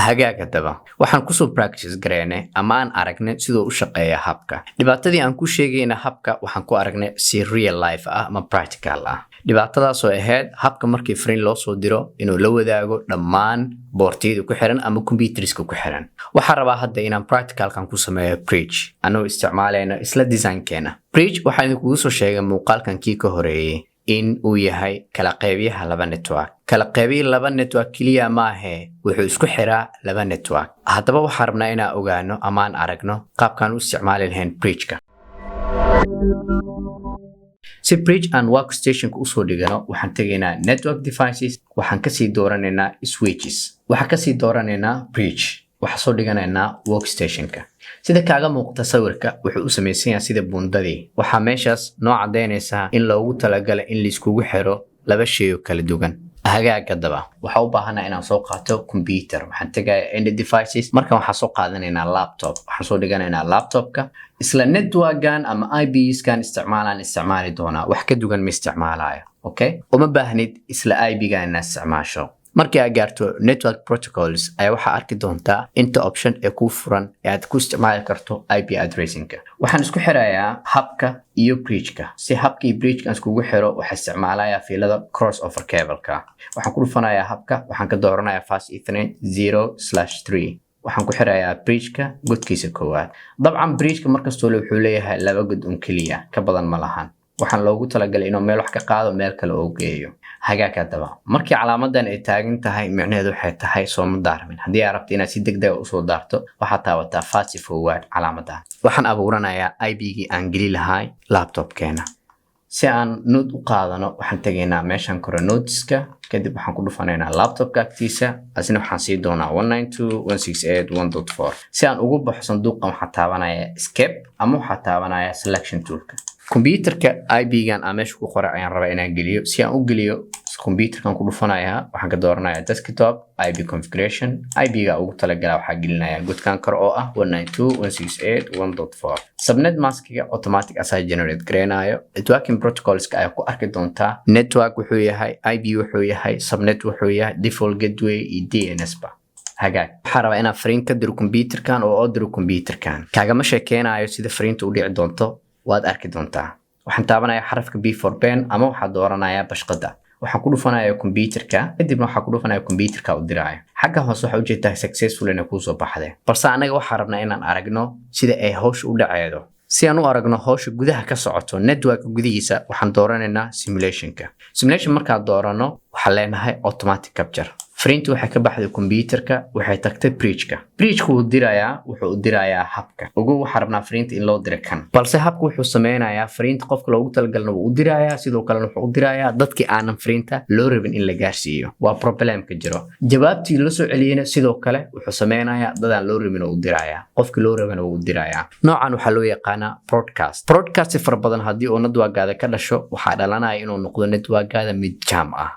hagaaga daba waxaan kusoo practice gareynay ama aan aragnay sidoo u shaqeeya habka. Dhibaatadii aan ku sheegayna habka waxaan ku aragnay si real life ah ama practical ah. Dhibaatadaas oo ahayd habka markii fariin loo soo diro inuu la wadaago dhammaan boortiyada ku xiran ama computerska ku xiran. Waxaan rabaa hadda inaan practicalkan ku sameeyo bridge anoo isticmaalayna isla design-keena. Bridge waxaan idinku soo sheegay muuqaalkan kii ka horeeyay in uu yahay kala qaybiyaha laba network. Kala qaybiyaha laba network kaliya ma aha, wuxuu isku xiraa laba network. Haddaba waxaan rabnaa inaan ogaano ama aan aragno qaabkan u isticmaali lahayn bridge-ka. Si bridge and workstation-ka u soo dhigano, waxaan tegaynaa network devices, waxaan ka sii dooranaynaa switches. Waxaan ka sii dooranaynaa bridge. Waxaan soo dhiganaynaa workstation-ka. Sida kaaga muuqata sawirka wuxuu u samaysan yahay sida buundadii. Waxaa meeshaas noo cadeynaysaa in loogu talagalay in la iskugu xiro laba shay oo kala duwan. Hagaaga daba waxa u baahanaa inaan soo qaato computer. Waxaan tagayaa end devices. Markaan waxaan soo qaadanaynaa laptop. Waxaan soo dhiganaynaa laptopka. Isla network-gan ama IPs-kan isticmaali doonaa. Wax ka duwan ma isticmaalayo. Okay? Uma baahnid isla IP-gan inaad isticmaasho. Markii aad gaarto network protocols ayaa waxaa arki doontaa inta option ee ku furan ee aad ku isticmaali karto IP addressing-ka. Waxaan isku xirayaa habka iyo bridge-ka. Si habka iyo bridge-ka iskugu xiro waxaan isticmaalayaa fiilada crossover cable-ka. Waxaan ku dhufanayaa habka, waxaan ka dooranayaa fast ethernet 0/3. waxaan ku xirayaa bridge-ka godkiisa koowaad. Dabcan bridge-ka markastoo wuxuu leeyahay laba god oo kaliya, ka badan ma lahan. waxaan loogu talagalay inuu meel wax ka qaado meel kale oo geeyo. hagaaga daba markii calaamadan ay taagan tahay micnaheedu waxay tahay soo ma daarmin. Haddii aad rabto inaad si degdeg ah u soo daarto waxaad taabataa fast forward calaamadan. waxaan abuuranayaa IP-gii aan geli lahay laptopkeena. si aan node u qaadano waxaan tegaynaa meeshan kore nodeska, kadib waxaan ku dhufanaynaa laptopka agtiisa, asina waxaan sii doonaa 192.168.1.4. si aan ugu baxo sanduuqan waxaan taabanayaa escape ama waxaan taabanayaa selection toolka. computerka IP-gan aan meesha ku qoray ayaan rabaa inaan geliyo. si aan u geliyo computerkan ku dhufanayaa waxaan ka dooranayaa desktop IP configuration. IP-ga ugu talagalaa waxaa gelinayaa godkan kore oo ah 192.168.1.4. subnet maskiga automatic asay generate gareynayo. networking protocolska ayaa ku arki doontaa network wuxuu yahay, IP wuxuu yahay, subnet wuxuu yahay, default gateway iyo DNS ba. hagaag waxaan rabaa inaan fariin ka diro computerkan oo u diro computerkan. kaagama sheekeynayo sida fariinta u dhici doonto, waad arki doontaa. waxaan taabanayaa xarafka B for pen ama waxaan dooranayaa bashqada. waxaan ku dhufanayaa computerka, kadibna waxaan ku dhufanayaa computerka u diraayo. xagga hoose waxa u jeedaa successful inay ku soo baxday. balse anaga waxaan rabnaa inaan aragno sida ay hawsha u dhaceedo. si aan u aragno hawsha gudaha ka socoto network gudihiisa waxaan dooranaynaa simulation-ka. simulation markaan doorano waxaan leenahay automatic capture. fariintu waxay ka baxday computerka, waxay tagtay bridge-ka. bridge-ku wuxuu u dirayaa habka. ugu waxaan rabnaa fariinta in loo diro kan. balse habka wuxuu sameynayaa fariinta qofka loogu talagalna wuu u dirayaa, sidoo kalena wuxuu u dirayaa dadkii aanan fariinta loo rabin in la gaarsiiyo. waa problemka jiro. jawaabtii la soo celiyayna sidoo kale wuxuu sameynayaa dadaan loo rabin oo u dirayaa. qofkii loo rabina wuu u dirayaa. noocan waxaa loo yaqaanaa broadcast. broadcast si fara badan haddii uu network-gaada ka dhasho waxaa dhalanaya inuu noqdo network-gaada mid jam ah.